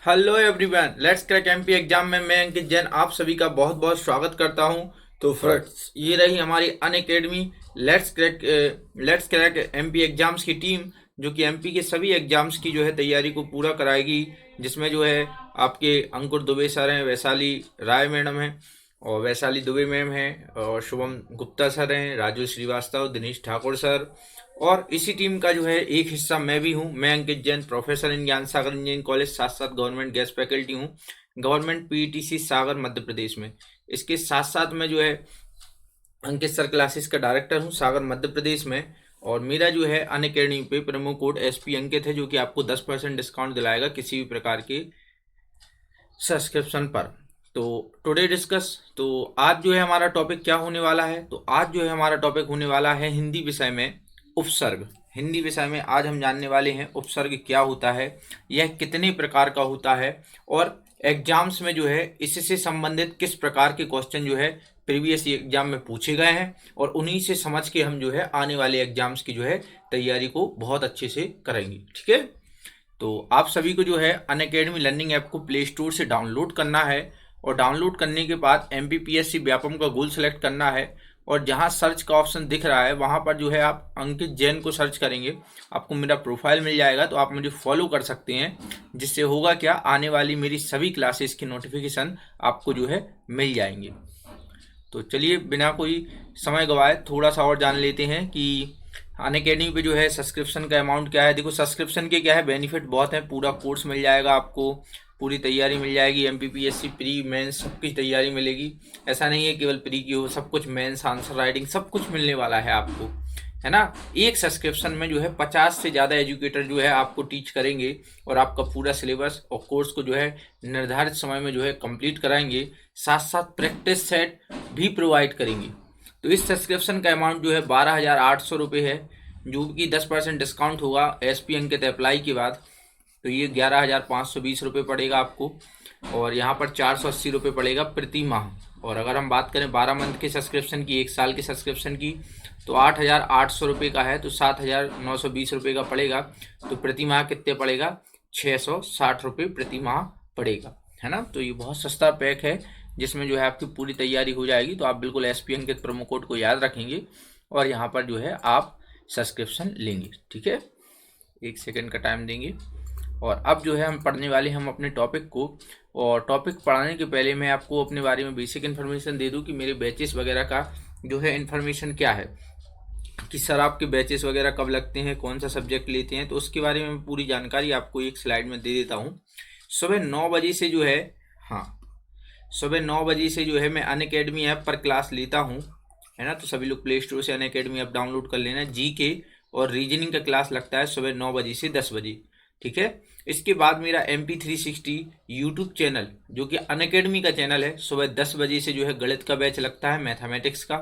Hello everyone, let's crack MP exam में मैं अंकित जैन आप सभी का बहुत बहुत स्वागत करता हूं। तो फ्रेंड्स, ये रही हमारी Unacademy let's crack MP exams की टीम, जो कि एमपी के सभी एग्जाम्स की जो है तैयारी को पूरा कराएगी। जिसमें जो है आपके अंकुर दुबे सर हैं, वैशाली राय मैडम हैं और वैशाली दुबे मैम हैं, और शुभम गुप्ता सर हैं, राजू श्रीवास्तव, दिनेश ठाकुर सर। और इसी टीम का जो है एक हिस्सा मैं भी हूँ। मैं अंकित जैन, प्रोफेसर इन ज्ञान सागर इंजीनियरिंग कॉलेज, साथ साथ गवर्नमेंट गेस्ट फैकल्टी हूँ, गवर्नमेंट पीईटीसी सागर मध्य प्रदेश में। इसके साथ साथ मैं जो है अंकित सर क्लासेस का डायरेक्टर हूँ सागर मध्य प्रदेश में। और मेरा जो है अनअकैडमी पे प्रोमो कोड एसपी अंकित है, जो कि आपको 10% डिस्काउंट दिलाएगा किसी भी प्रकार के सब्सक्रिप्शन पर। तो टुडे डिस्कस, तो आज जो है हमारा टॉपिक क्या होने वाला है, तो आज जो है हमारा टॉपिक होने वाला है हिंदी विषय में उपसर्ग। हिंदी विषय में आज हम जानने वाले हैं उपसर्ग क्या होता है, यह कितने प्रकार का होता है, और एग्जाम्स में जो है इससे संबंधित किस प्रकार के क्वेश्चन जो है प्रीवियस एग्जाम में पूछे गए हैं, और उन्हीं से समझ के हम जो है आने वाले एग्जाम्स की जो है तैयारी को बहुत अच्छे से करेंगे। ठीक है, तो आप सभी को जो है अनअकैडमी लर्निंग ऐप को प्ले स्टोर से डाउनलोड करना है, और डाउनलोड करने के बाद एमपीपीएससी व्यापम का गोल सेलेक्ट करना है, और जहां सर्च का ऑप्शन दिख रहा है वहां पर जो है आप अंकित जैन को सर्च करेंगे, आपको मेरा प्रोफाइल मिल जाएगा। तो आप मुझे फॉलो कर सकते हैं, जिससे होगा क्या, आने वाली मेरी सभी क्लासेस की नोटिफिकेशन आपको जो है मिल जाएंगे। तो चलिए बिना कोई समय गवाए थोड़ा सा और जान लेते हैं कि अनअकैडमी पे जो है सब्सक्रिप्शन का अमाउंट क्या है। देखो, सब्सक्रिप्शन के क्या है बेनिफिट बहुत है, पूरा कोर्स मिल जाएगा आपको, पूरी तैयारी मिल जाएगी, एमपीपीएससी प्री मेंस सबकी तैयारी मिलेगी। ऐसा नहीं है केवल प्री की हो, सब कुछ, मेंस, आंसर राइटिंग सब कुछ मिलने वाला है आपको, है ना। एक सब्सक्रिप्शन में जो है 50 से ज़्यादा एजुकेटर जो है आपको टीच करेंगे, और आपका पूरा सिलेबस और कोर्स को जो है निर्धारित समय में जो है कंप्लीट कराएंगे, साथ साथ प्रैक्टिस सेट भी प्रोवाइड करेंगे। तो इस सब्सक्रिप्शन का अमाउंट जो है 12,800 रुपये है, जो कि 10% डिस्काउंट होगा एसपी अंकित अप्लाई के बाद। तो ये 11,520 रुपये पड़ेगा आपको, और यहाँ पर 480 रुपये पड़ेगा प्रति माह। और अगर हम बात करें 12 मंथ के सब्सक्रिप्शन की, एक साल के सब्सक्रिप्शन की, तो 8,800 रुपये का है, तो 7,920 रुपये का पड़ेगा। तो प्रति माह कितने पड़ेगा, 660 रुपये प्रति माह पड़ेगा, है ना। तो ये बहुत सस्ता पैक है, जिसमें जो है आपकी पूरी तैयारी हो जाएगी। तो आप बिल्कुल एसपी अंकित प्रोमो कोड को याद रखेंगे, और यहाँ पर जो है आप सब्सक्रिप्शन लेंगे। ठीक है, 1 सेकंड का टाइम देंगे, और अब जो है हम पढ़ने वाले हम अपने टॉपिक को। और टॉपिक पढ़ाने के पहले मैं आपको अपने बारे में बेसिक इन्फॉर्मेशन दे दूं कि मेरे बैचेस वगैरह का जो है इन्फॉर्मेशन क्या है, कि सर आपके बैचेस वगैरह कब लगते हैं, कौन सा सब्जेक्ट लेते हैं। तो उसके बारे में पूरी जानकारी आपको एक स्लाइड में दे देता हूँ। सुबह 9 बजे से जो है, हाँ, सुबह 9 बजे से जो है मैं अनअकैडमी ऐप पर क्लास लेता हूँ, है ना। तो सभी लोग प्ले स्टोर से अनअकैडमी ऐप डाउनलोड कर लेना। जीके और रीजनिंग का क्लास लगता है सुबह 9 बजे से 10 बजे। ठीक है, इसके बाद मेरा MP360 यूट्यूब चैनल, जो कि अनअकैडमी का चैनल है, सुबह 10 बजे से जो है गणित का बैच लगता है, मैथमेटिक्स का।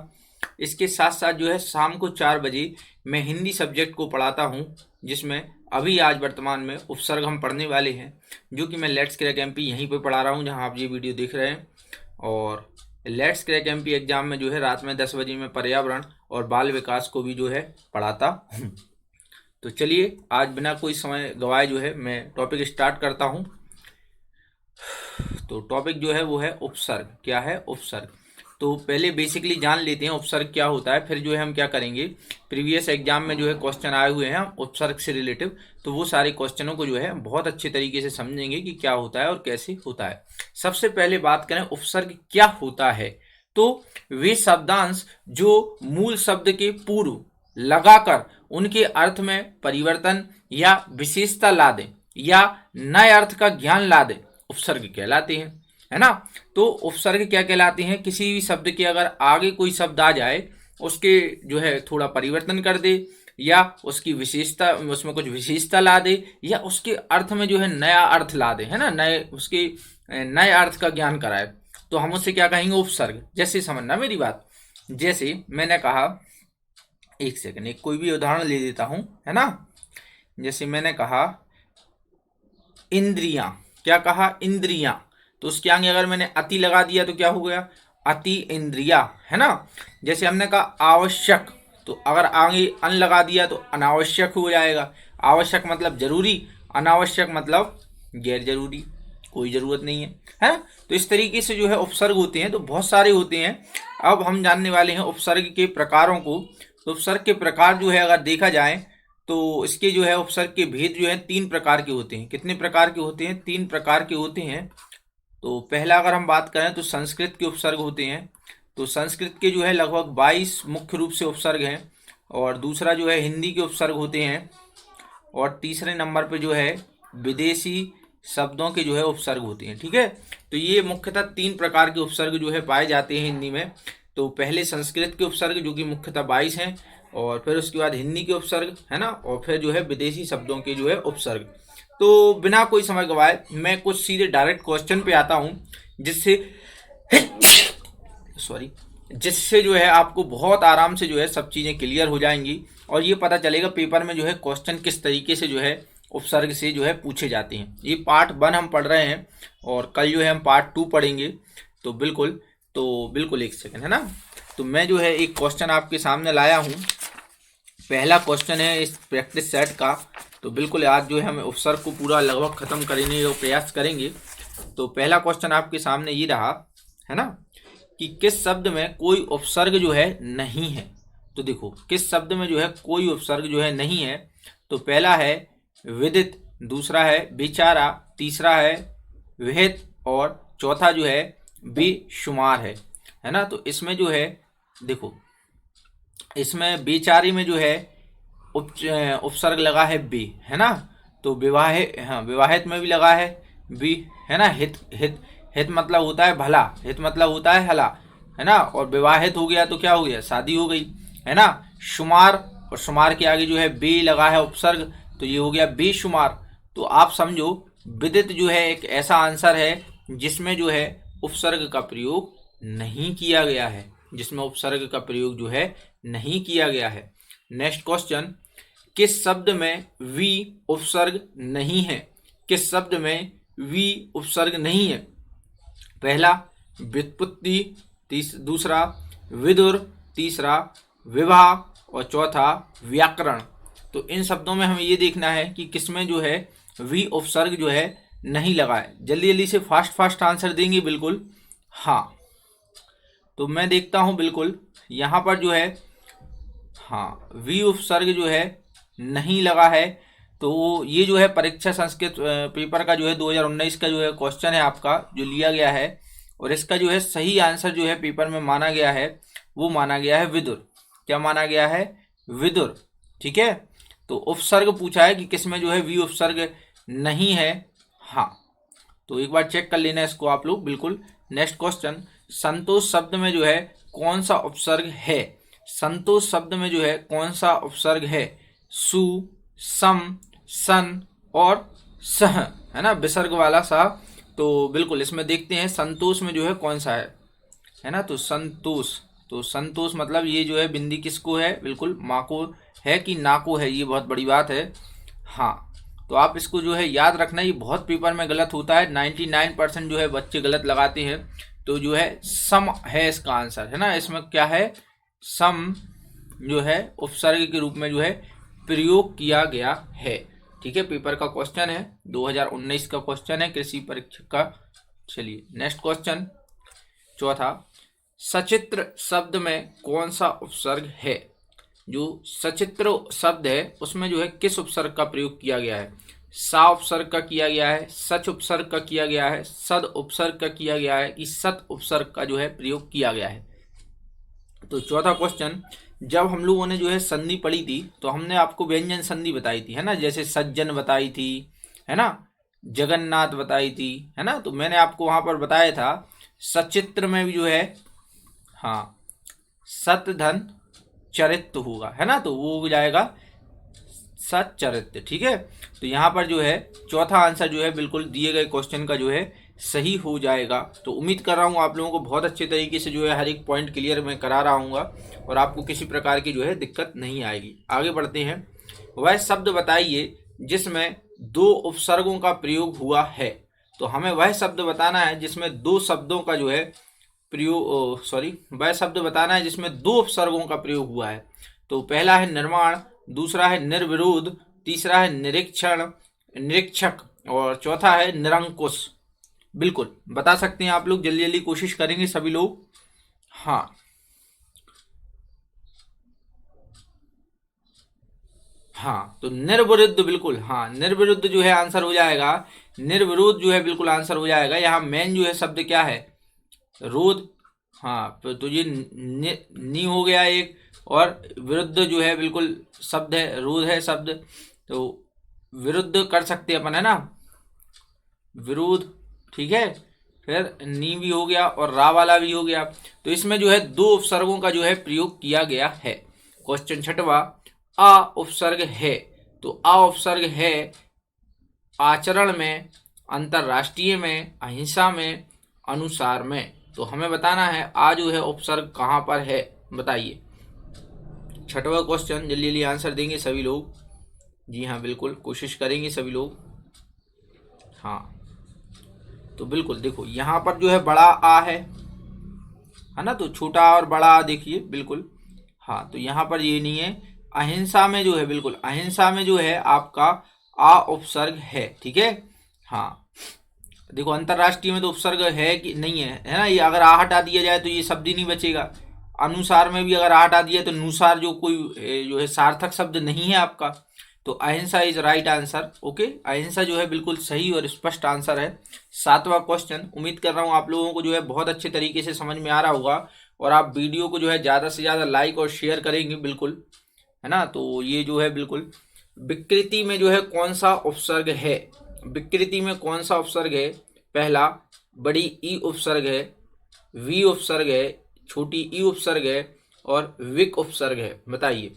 इसके साथ साथ जो है शाम को 4 बजे मैं हिंदी सब्जेक्ट को पढ़ाता हूँ, जिसमें अभी आज वर्तमान में उपसर्ग हम पढ़ने वाले हैं, जो कि मैं लेट्स क्रैक एमपी यहीं पे पढ़ा रहा हूँ जहाँ आप ये वीडियो देख रहे हैं। और लेट्स क्रैक एमपी एग्जाम में जो है रात में 10 बजे मैं पर्यावरण और बाल विकास को भी जो है पढ़ाता हूँ। तो चलिए आज बिना कोई समय गवाए जो है मैं टॉपिक स्टार्ट करता हूँ। तो टॉपिक जो है वो है उपसर्ग। क्या है उपसर्ग, तो पहले बेसिकली जान लेते हैं उपसर्ग क्या होता है, फिर जो है हम क्या करेंगे, प्रीवियस एग्जाम में जो है क्वेश्चन आए हुए हैं उपसर्ग से रिलेटिव, तो वो सारे क्वेश्चनों को जो है बहुत अच्छे तरीके से समझेंगे कि क्या होता है और कैसे होता है। सबसे पहले बात करें उपसर्ग क्या होता है, तो वे शब्दांश जो मूल शब्द के पूर्व लगाकर उनके अर्थ में परिवर्तन या विशेषता ला दें या नए अर्थ का ज्ञान ला दें, उपसर्ग कहलाते हैं, है ना। तो उपसर्ग क्या कहलाते हैं, किसी भी शब्द के अगर आगे कोई शब्द आ जाए, उसके जो है थोड़ा परिवर्तन कर दे, या उसकी विशेषता, उसमें कुछ विशेषता ला दे, या उसके अर्थ में जो है नया अर्थ ला दे, है ना, नए उसके नए अर्थ का ज्ञान कराए, तो हम उससे क्या कहेंगे, उपसर्ग। जैसे समझना मेरी बात, जैसे मैंने कहा, 1 सेकंड, एक कोई भी उदाहरण ले देता हूं, है ना। जैसे मैंने कहा इंद्रियां, क्या कहा, इंद्रियां, तो उसके आगे अगर मैंने अति लगा दिया तो क्या हो गया, अति इंद्रिया, है ना। जैसे हमने कहा आवश्यक, तो अगर आगे अन लगा दिया तो अनावश्यक हो जाएगा। आवश्यक मतलब जरूरी, अनावश्यक मतलब गैर जरूरी, कोई जरूरत नहीं है ना। तो इस तरीके से जो है उपसर्ग होते हैं, तो बहुत सारे होते हैं। अब हम जानने वाले हैं उपसर्ग के प्रकारों को। तो उपसर्ग के प्रकार जो है अगर देखा जाए तो इसके जो है उपसर्ग के भेद जो है 3 प्रकार के होते हैं। कितने प्रकार के होते हैं? 3 प्रकार के होते हैं। तो पहला अगर हम बात करें तो संस्कृत के उपसर्ग होते हैं। तो संस्कृत के जो है लगभग 22 मुख्य रूप से उपसर्ग हैं। और दूसरा जो है हिंदी के उपसर्ग होते हैं। और तीसरे नंबर पे जो है विदेशी शब्दों के जो है उपसर्ग होते हैं। ठीक है, तो ये मुख्यतः 3 प्रकार के उपसर्ग जो है पाए जाते हैं हिंदी में। तो पहले संस्कृत के उपसर्ग जो कि मुख्यतः 22 हैं, और फिर उसके बाद हिंदी के उपसर्ग है ना, और फिर जो है विदेशी शब्दों के जो है उपसर्ग। तो बिना कोई समय गवाए मैं कुछ सीधे डायरेक्ट क्वेश्चन पे आता हूँ, जिससे सॉरी जिससे जो है आपको बहुत आराम से जो है सब चीज़ें क्लियर हो जाएंगी, और ये पता चलेगा पेपर में जो है क्वेश्चन किस तरीके से जो है उपसर्ग से जो है पूछे जाते हैं। ये पार्ट 1 हम पढ़ रहे हैं, और कल जो है हम पार्ट 2 पढ़ेंगे। तो बिल्कुल एक सेकंड है ना। तो मैं जो है एक क्वेश्चन आपके सामने लाया हूँ। पहला क्वेश्चन है इस प्रैक्टिस सेट का। तो बिल्कुल आज जो है हम उपसर्ग को पूरा लगभग खत्म करने का प्रयास करेंगे। तो पहला क्वेश्चन आपके सामने ये रहा है ना, कि किस शब्द में कोई उपसर्ग जो है नहीं है। तो देखो किस शब्द में जो है कोई उपसर्ग जो है नहीं है। तो पहला है विदित, दूसरा है बेचारा, तीसरा है विहित, और चौथा जो है बेशुमार है ना। तो इसमें जो है देखो, इसमें बेचारी में जो है उपसर्ग लगा है बे, है ना। तो विवाहित में भी लगा है बी, है ना। हित हित हित मतलब होता है भला, हित मतलब होता है हला, है ना। और विवाहित हो गया तो क्या हो गया? शादी हो गई, है ना। शुमार, और शुमार के आगे जो है बे लगा है उपसर्ग, तो ये हो गया बेशुमार। तो आप समझो विदित जो है एक ऐसा आंसर है जिसमें जो है उपसर्ग का प्रयोग नहीं किया गया है, जिसमें उपसर्ग का प्रयोग जो है नहीं किया गया है। नेक्स्ट क्वेश्चन, किस शब्द में वी उपसर्ग नहीं है? किस शब्द में वी उपसर्ग नहीं है? पहला व्युत्पत्ति, दूसरा विदुर, तीसरा विवाह, और चौथा व्याकरण। तो इन शब्दों में हमें ये देखना है कि किसमें जो है वी उपसर्ग जो है नहीं लगा है। जल्दी जल्दी से फास्ट आंसर देंगे बिल्कुल। हाँ, तो मैं देखता हूँ बिल्कुल यहाँ पर जो है हाँ वी उपसर्ग जो है नहीं लगा है। तो ये जो है परीक्षा संस्कृत पेपर का जो है 2019 का जो है क्वेश्चन है आपका जो लिया गया है, और इसका जो है सही आंसर जो है पेपर में माना गया है, वो माना गया है विदुर। क्या माना गया है? विदुर। ठीक है, तो उपसर्ग पूछा है कि किसमें जो है वी उपसर्ग नहीं है। हाँ, तो एक बार चेक कर लेना इसको आप लोग बिल्कुल। नेक्स्ट क्वेश्चन, संतोष शब्द में जो है कौन सा उपसर्ग है? संतोष शब्द में जो है कौन सा उपसर्ग है? सु, सम, सन और सह, है ना, विसर्ग वाला सा। तो बिल्कुल इसमें देखते हैं संतोष में जो है कौन सा है ना। तो संतोष, तो संतोष मतलब ये जो है बिंदी किसको है? बिल्कुल माँ को है कि ना को है, ये बहुत बड़ी बात है। हाँ, तो आप इसको जो है याद रखना, ये बहुत पेपर में गलत होता है। 99% जो है बच्चे गलत लगाते हैं। तो जो है सम है इसका आंसर, है ना। इसमें क्या है? सम जो है उपसर्ग के रूप में जो है प्रयोग किया गया है। ठीक है, पेपर का क्वेश्चन है, 2019 का क्वेश्चन है कृषि परीक्षा का। चलिए नेक्स्ट क्वेश्चन, चौथा, सचित्र शब्द में कौन सा उपसर्ग है? जो सचित्र शब्द है उसमें जो है किस उपसर्ग का प्रयोग किया गया है? सा उपसर्ग का किया गया है, सच उपसर्ग का किया गया है, सद उपसर्ग का किया गया है, कि सत उपसर्ग का जो है प्रयोग किया गया है? तो चौथा क्वेश्चन, जब हम लोगों ने जो है संधि पढ़ी थी तो हमने आपको व्यंजन संधि बताई थी, है ना। जैसे सज्जन बताई थी, है ना, जगन्नाथ बताई थी, है ना। तो मैंने आपको वहां पर बताया था सचित्र में भी जो है हाँ सत धन चरित्र होगा, है ना। तो वो हो जाएगा सच्चरित्र। ठीक है, तो यहाँ पर जो है चौथा आंसर जो है बिल्कुल दिए गए क्वेश्चन का जो है सही हो जाएगा। तो उम्मीद कर रहा हूँ आप लोगों को बहुत अच्छे तरीके से जो है हर एक पॉइंट क्लियर मैं करा रहा हूँ, और आपको किसी प्रकार की जो है दिक्कत नहीं आएगी। आगे बढ़ते हैं, वह शब्द बताइए जिसमें 2 उपसर्गों का प्रयोग हुआ है। तो हमें वह शब्द बताना है जिसमें 2 शब्दों का जो है वह शब्द बताना है जिसमें 2 उपसर्गों का प्रयोग हुआ है। तो पहला है निर्माण, दूसरा है निर्विरोध, तीसरा है निरीक्षण निरीक्षक, और चौथा है निरंकुश। बिल्कुल बता सकते हैं आप लोग, जल्दी जल्दी कोशिश करेंगे सभी लोग। हाँ हाँ, तो निर्विरुद्ध, बिल्कुल हाँ, निर्विरुद्ध जो है आंसर हो जाएगा। निर्विरोध जो है बिल्कुल आंसर हो जाएगा। यहाँ मेन जो है शब्द क्या है, रोध। हाँ तो ये नी हो गया एक, और विरुद्ध जो है बिल्कुल शब्द है, रोध है शब्द, तो विरुद्ध कर सकते हैं अपन, है ना, विरोध, ठीक है। फिर नी भी हो गया और रा वाला भी हो गया। तो इसमें जो है दो उपसर्गों का जो है प्रयोग किया गया है। क्वेश्चन छठवा, आ उपसर्ग है। तो आ उपसर्ग है आचरण में, अंतरराष्ट्रीय में, अहिंसा में, अनुसार में। तो हमें बताना है आ जो है उपसर्ग कहाँ पर है, बताइए। छठवा क्वेश्चन, जल्दी जल्दी आंसर देंगे सभी लोग। जी हाँ बिल्कुल कोशिश करेंगे सभी लोग। हाँ तो बिल्कुल देखो यहाँ पर जो है बड़ा आ है ना, तो छोटा और बड़ा आ देखिए बिल्कुल। हाँ तो यहाँ पर ये नहीं है। अहिंसा में जो है, बिल्कुल अहिंसा में जो है आपका आ उपसर्ग है, ठीक है। हाँ देखो अंतरराष्ट्रीय में तो उपसर्ग है कि नहीं है, है ना, ये अगर आ हटा दिया जाए तो ये शब्द ही नहीं बचेगा। अनुसार में भी अगर आ हटा दिया तो नुसार जो कोई जो है सार्थक शब्द नहीं है आपका। तो अहिंसा इज राइट आंसर। ओके, अहिंसा जो है बिल्कुल सही और स्पष्ट आंसर है। सातवां क्वेश्चन, उम्मीद कर रहा हूँ आप लोगों को जो है बहुत अच्छे तरीके से समझ में आ रहा होगा, और आप वीडियो को जो है ज़्यादा से ज़्यादा लाइक और शेयर करेंगे बिल्कुल, है ना। तो ये जो है बिल्कुल, विकृति में जो है कौन सा उपसर्ग है, विकृति में कौन सा उपसर्ग है। पहला बड़ी ई उपसर्ग है, वी उपसर्ग है, छोटी ई उपसर्ग है, और विक उपसर्ग है, बताइए।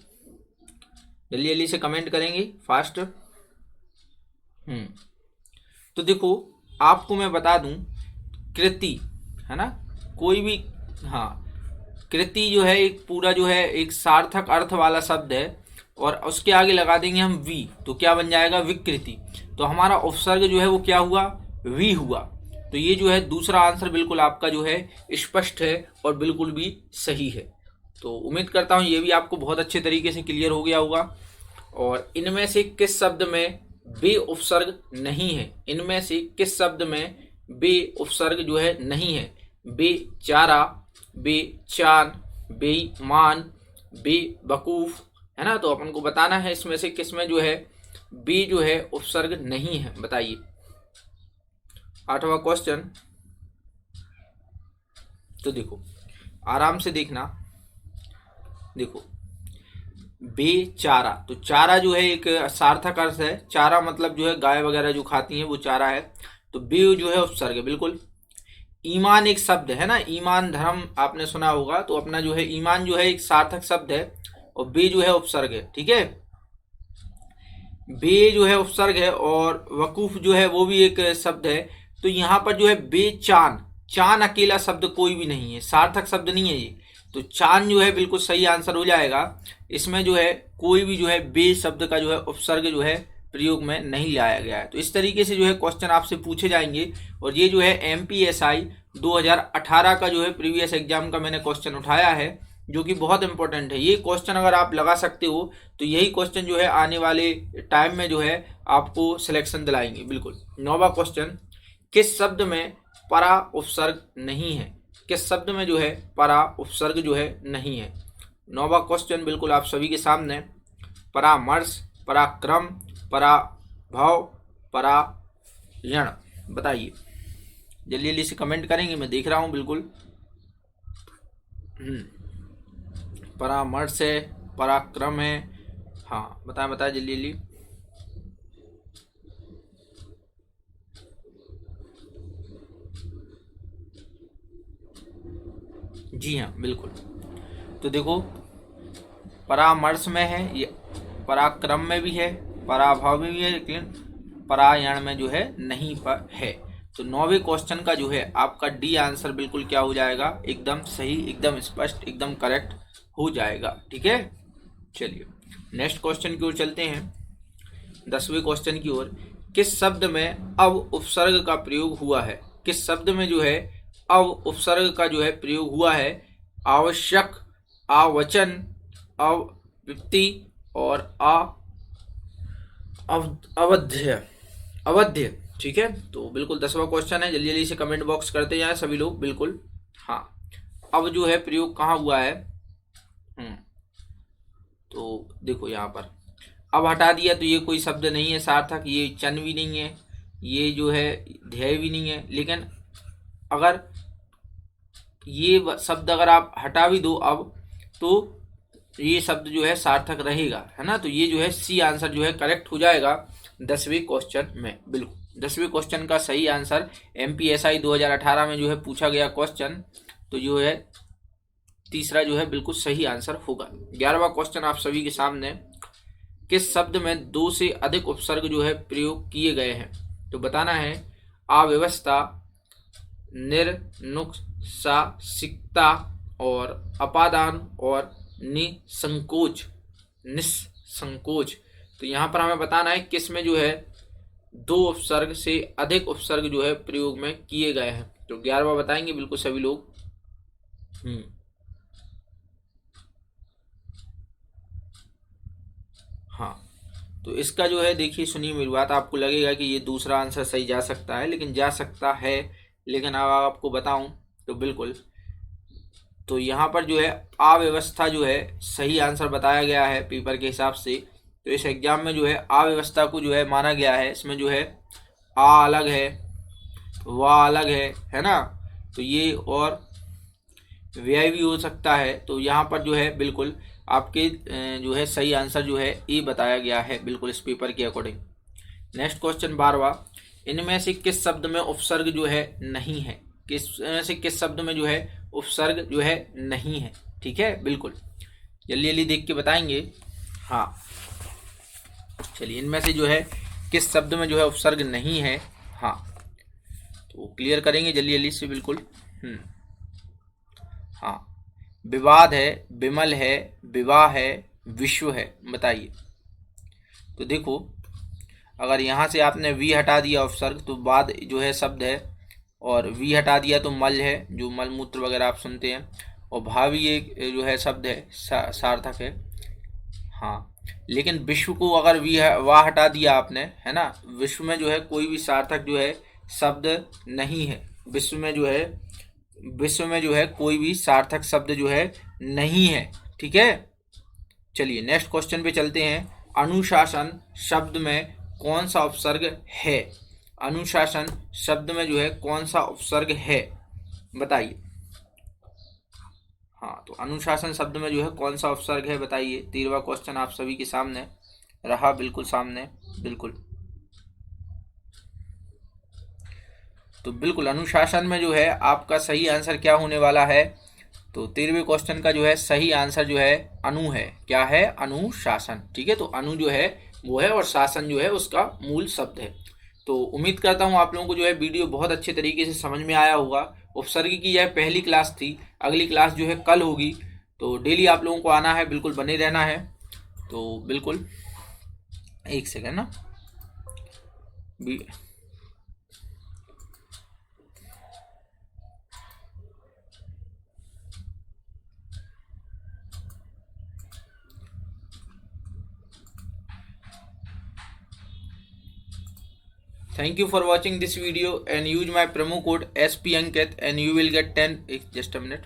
जल्दी जल्दी से कमेंट करेंगे फास्ट। तो देखो आपको मैं बता दूं, कृति है ना, कोई भी, हाँ, कृति जो है एक पूरा जो है एक सार्थक अर्थ वाला शब्द है, और उसके आगे लगा देंगे हम वी, तो क्या बन जाएगा, विकृति। तो हमारा उपसर्ग जो है वो क्या हुआ, वी हुआ। तो ये जो है दूसरा आंसर बिल्कुल आपका जो है स्पष्ट है और बिल्कुल भी सही है। तो उम्मीद करता हूँ ये भी आपको बहुत अच्छे तरीके से क्लियर हो गया होगा। और इनमें से किस शब्द में बे उपसर्ग नहीं है, इनमें से किस शब्द में बे उपसर्ग जो है नहीं है। बेचारा, बेचान, बेईमान, बेवकूफ, है ना। तो अपन को बताना है इसमें से किस में जो है बे जो है उपसर्ग नहीं है, बताइए। आठवां क्वेश्चन, तो देखो आराम से देखना, देखो बेचारा, तो चारा जो है एक सार्थक अर्थ है, चारा मतलब जो है गाय वगैरह जो खाती हैं वो चारा है। तो बे जो है उपसर्ग है बिल्कुल। ईमान एक शब्द है ना, ईमान धर्म आपने सुना होगा, तो अपना जो है ईमान जो है एक सार्थक शब्द है, और बे जो है उपसर्ग है, ठीक है। बे जो है उपसर्ग है, और वकूफ जो है वो भी एक शब्द है। तो यहाँ पर जो है बेचान, चान अकेला शब्द कोई भी नहीं है, सार्थक शब्द नहीं है ये। तो चान जो है बिल्कुल सही आंसर हो जाएगा। इसमें जो है कोई भी जो है बे शब्द का जो है उपसर्ग जो है प्रयोग में नहीं लाया गया है। तो इस तरीके से जो है क्वेश्चन आपसे पूछे जाएंगे। और ये जो है MPSI 2018 का जो है प्रीवियस एग्जाम का मैंने क्वेश्चन उठाया है, जो कि बहुत इंपॉर्टेंट है। ये क्वेश्चन अगर आप लगा सकते हो तो यही क्वेश्चन जो है आने वाले टाइम में जो है आपको सिलेक्शन दिलाएंगे बिल्कुल। 9वां क्वेश्चन, किस शब्द में परा उपसर्ग नहीं है, किस शब्द में जो है परा उपसर्ग जो है नहीं है। 9वां क्वेश्चन बिल्कुल आप सभी के सामने, परामर्श, पराक्रम, पराभव, परायण, बताइए। जल्दी जल्दी से कमेंट करेंगे, मैं देख रहा हूँ बिल्कुल। परामर्श है, पराक्रम है, हाँ बताएं बताएं जल्दी जल्दी। जी हाँ बिल्कुल। तो देखो परामर्श में है ये, पराक्रम में भी है, पराभव में भी है, लेकिन परायण में जो है नहीं पर है। तो 9वें क्वेश्चन का जो है आपका डी आंसर बिल्कुल क्या हो जाएगा, एकदम सही, एकदम स्पष्ट, एकदम करेक्ट हो जाएगा, ठीक है। चलिए नेक्स्ट क्वेश्चन की ओर चलते हैं, 10वें क्वेश्चन की ओर। किस शब्द में अब उपसर्ग का प्रयोग हुआ है, किस शब्द में जो है अब उपसर्ग का जो है प्रयोग हुआ है। आवश्यक, आवचन, अवृत्ति और अवध्य, अवध्य। ठीक है, तो बिल्कुल 10वां क्वेश्चन है, जल्दी जल्दी से कमेंट बॉक्स करते जाएं सभी लोग। बिल्कुल हाँ, अब जो है प्रयोग कहाँ हुआ है, तो देखो यहाँ पर अब हटा दिया, तो ये कोई शब्द नहीं है सार्थक, ये चन भी नहीं है, ये जो है ध्येय भी नहीं है। लेकिन अगर ये शब्द अगर आप हटा भी दो अब, तो ये शब्द जो है सार्थक रहेगा, है ना। तो ये जो है सी आंसर जो है करेक्ट हो जाएगा 10वें क्वेश्चन में। बिल्कुल 10वें क्वेश्चन का सही आंसर MPSI 2018 में जो है पूछा गया क्वेश्चन, तो जो है तीसरा जो है बिल्कुल सही आंसर होगा। 11वां क्वेश्चन आप सभी के सामने, किस शब्द में 2 से अधिक उपसर्ग जो है प्रयोग किए गए हैं, तो बताना है अव्यवस्था, निर्नुक्सासिकता और अपादान और निसंकोच। तो यहाँ पर हमें बताना है किस में जो है 2 उपसर्ग से अधिक उपसर्ग जो है प्रयोग में किए गए हैं। तो 11वां बताएंगे बिल्कुल सभी लोग। हाँ, तो इसका जो है देखिए, सुनिए मेरी बात, आपको लगेगा कि ये दूसरा आंसर सही जा सकता है, लेकिन जा सकता है, लेकिन अब आपको बताऊं तो बिल्कुल, तो यहाँ पर जो है अव्यवस्था जो है सही आंसर बताया गया है पेपर के हिसाब से। तो इस एग्जाम में जो है अव्यवस्था को जो है माना गया है, इसमें जो है आ अलग है, वाह अलग है ना, तो ये और व्यय भी हो सकता है। तो यहाँ पर जो है बिल्कुल आपके जो है सही आंसर जो है ए बताया गया है, बिल्कुल इस पेपर के अकॉर्डिंग। नेक्स्ट क्वेश्चन 12वां, इनमें से किस शब्द में उपसर्ग जो है नहीं है, किस शब्द में जो है उपसर्ग जो है नहीं है। ठीक है, बिल्कुल जल्दी जल्दी देख के बताएंगे। हाँ चलिए, इनमें से जो है किस शब्द में जो है उपसर्ग नहीं है, हाँ तो क्लियर करेंगे जल्दी जल्दी से। बिल्कुल हाँ, विवाद है, विमल है, विवाह है, विश्व है, बताइए। तो देखो, अगर यहाँ से आपने वी हटा दिया उपसर्ग, तो बाद जो है शब्द है, और वी हटा दिया तो मल है, जो मल मूत्र वगैरह आप सुनते हैं, और भावी एक जो है शब्द है, सार्थक है। हाँ, लेकिन विश्व को अगर वी वाह हटा दिया आपने, है ना, विश्व में जो है कोई भी सार्थक जो है शब्द नहीं है, विश्व में जो है कोई भी सार्थक शब्द जो है नहीं है। ठीक है, चलिए नेक्स्ट क्वेश्चन पे चलते हैं। अनुशासन शब्द में कौन सा उपसर्ग है, अनुशासन शब्द में जो है कौन सा उपसर्ग है, बताइए। हाँ, तो अनुशासन शब्द में जो है कौन सा उपसर्ग है, बताइए। 13वां क्वेश्चन आप सभी के सामने रहा, बिल्कुल सामने, बिल्कुल। तो बिल्कुल अनुशासन में जो है आपका सही आंसर क्या होने वाला है, तो 13वें क्वेश्चन का जो है सही आंसर जो है अनु है। क्या है, अनुशासन। ठीक है, तो अनु जो है वो है, और शासन जो है उसका मूल शब्द है। तो उम्मीद करता हूँ आप लोगों को जो है वीडियो बहुत अच्छे तरीके से समझ में आया होगा। उपसर्ग की यह पहली क्लास थी, अगली क्लास जो है कल होगी, तो डेली आप लोगों को आना है, बिल्कुल बने रहना है। तो बिल्कुल एक सेकेंड ना, Thank you for watching this video and use my promo code SPANKIT and you will get 10. Just a minute.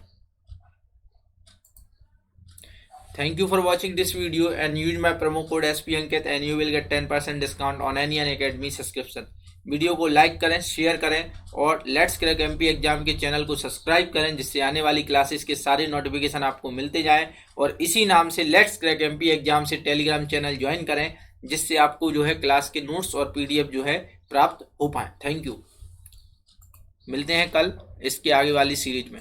Thank you for watching this video and use my promo code SPANKIT and you will get 10% discount on any Unacademy subscription. Video को like करें, share करें और let's crack MP exam के channel को subscribe करें, जिससे आने वाली क्लासेस के सारे नोटिफिकेशन आपको मिलते जाएं। और इसी नाम से लेट्स क्रैक एमपी एग्जाम से टेलीग्राम चैनल ज्वाइन करें, जिससे आपको जो है क्लास के नोट्स और पीडीएफ जो है प्राप्त हो पाए। थैंक यू, मिलते हैं कल इसके आगे वाली सीरीज में।